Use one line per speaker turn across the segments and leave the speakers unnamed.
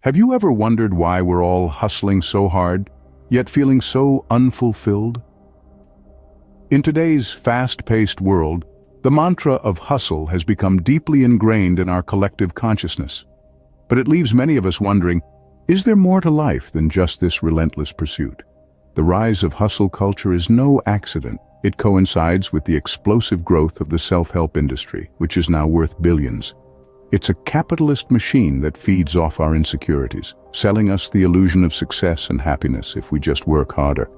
Have you ever wondered why we're all hustling so hard, yet feeling so unfulfilled? In today's fast-paced world, the mantra of hustle has become deeply ingrained in our collective consciousness. But it leaves many of us wondering, is there more to life than just this relentless pursuit? The rise of hustle culture is no accident. It coincides with the explosive growth of the self-help industry, which is now worth billions. It's a capitalist machine that feeds off our insecurities, selling us the illusion of success and happiness if we just work harder.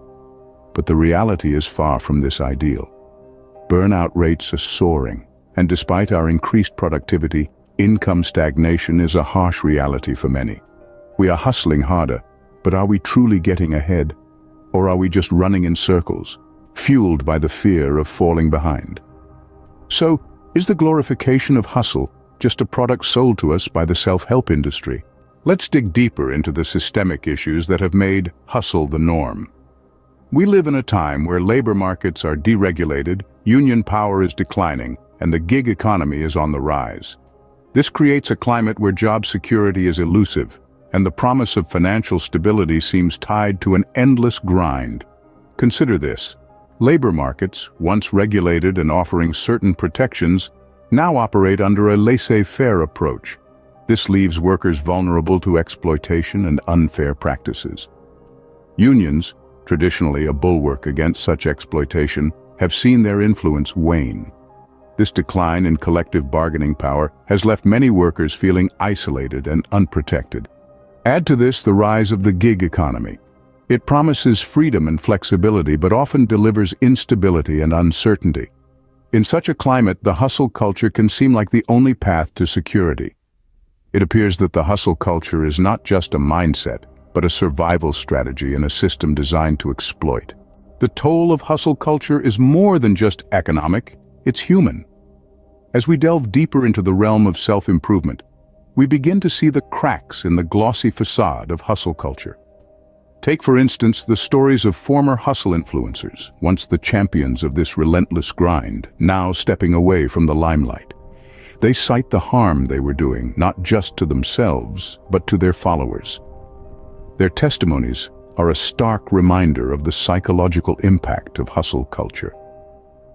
But the reality is far from this ideal. Burnout rates are soaring, and despite our increased productivity, income stagnation is a harsh reality for many. We are hustling harder, but are we truly getting ahead? Or are we just running in circles, fueled by the fear of falling behind? So, is the glorification of hustle just a product sold to us by the self-help industry? Let's dig deeper into the systemic issues that have made hustle the norm. We live in a time where labor markets are deregulated, union power is declining, and the gig economy is on the rise. This creates a climate where job security is elusive, and the promise of financial stability seems tied to an endless grind. Consider this. Labor markets, once regulated and offering certain protections, now operate under a laissez-faire approach. This leaves workers vulnerable to exploitation and unfair practices. Unions, traditionally a bulwark against such exploitation, have seen their influence wane. This decline in collective bargaining power has left many workers feeling isolated and unprotected. Add to this the rise of the gig economy. It promises freedom and flexibility, but often delivers instability and uncertainty. In such a climate, the hustle culture can seem like the only path to security. It appears that the hustle culture is not just a mindset, but a survival strategy in a system designed to exploit. The toll of hustle culture is more than just economic, it's human. As we delve deeper into the realm of self-improvement, we begin to see the cracks in the glossy facade of hustle culture. Take, for instance, the stories of former hustle influencers, once the champions of this relentless grind, now stepping away from the limelight. They cite the harm they were doing, not just to themselves, but to their followers. Their testimonies are a stark reminder of the psychological impact of hustle culture.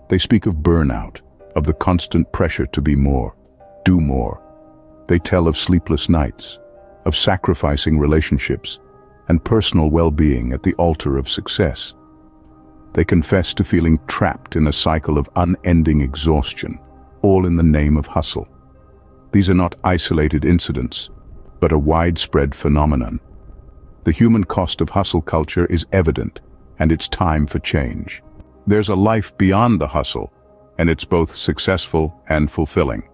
They speak of burnout, of the constant pressure to be more, do more. They tell of sleepless nights, of sacrificing relationships, and personal well-being at the altar of success. They confess to feeling trapped in a cycle of unending exhaustion, all in the name of hustle. These are not isolated incidents, but a widespread phenomenon. The human cost of hustle culture is evident, and it's time for change. There's a life beyond the hustle, and it's both successful and fulfilling.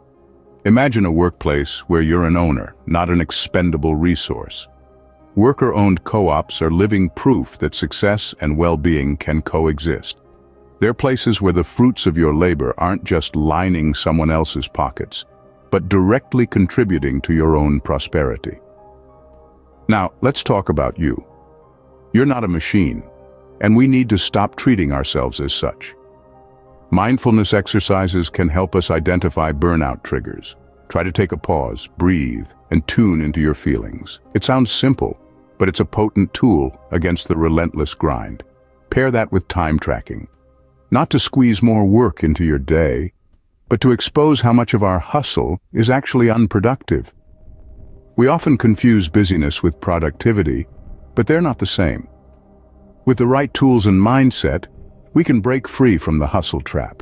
Imagine a workplace where you're an owner, not an expendable resource. Worker-owned co-ops are living proof that success and well-being can coexist. They're places where the fruits of your labor aren't just lining someone else's pockets, but directly contributing to your own prosperity. Now, let's talk about you. You're not a machine, and we need to stop treating ourselves as such. Mindfulness exercises can help us identify burnout triggers. Try to take a pause, breathe, and tune into your feelings. It sounds simple, but it's a potent tool against the relentless grind. Pair that with time tracking. Not to squeeze more work into your day, but to expose how much of our hustle is actually unproductive. We often confuse busyness with productivity, but they're not the same. With the right tools and mindset, we can break free from the hustle trap.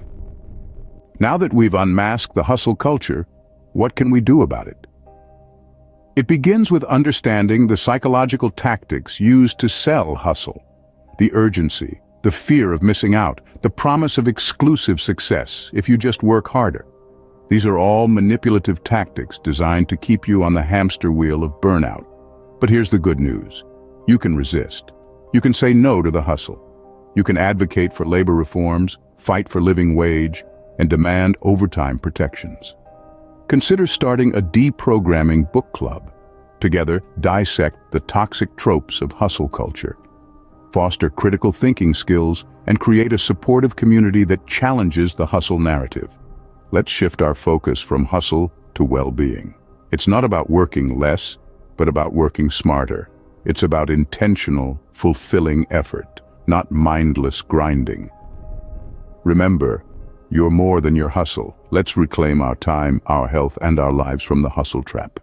Now that we've unmasked the hustle culture, what can we do about it? It begins with understanding the psychological tactics used to sell hustle. The urgency, the fear of missing out, the promise of exclusive success if you just work harder. These are all manipulative tactics designed to keep you on the hamster wheel of burnout. But here's the good news. You can resist. You can say no to the hustle. You can advocate for labor reforms, fight for living wage, and demand overtime protections. Consider starting a deprogramming book club. Together, dissect the toxic tropes of hustle culture. Foster critical thinking skills and create a supportive community that challenges the hustle narrative. Let's shift our focus from hustle to well-being. It's not about working less, but about working smarter. It's about intentional, fulfilling effort, not mindless grinding. Remember, you're more than your hustle. Let's reclaim our time, our health, and our lives from the hustle trap.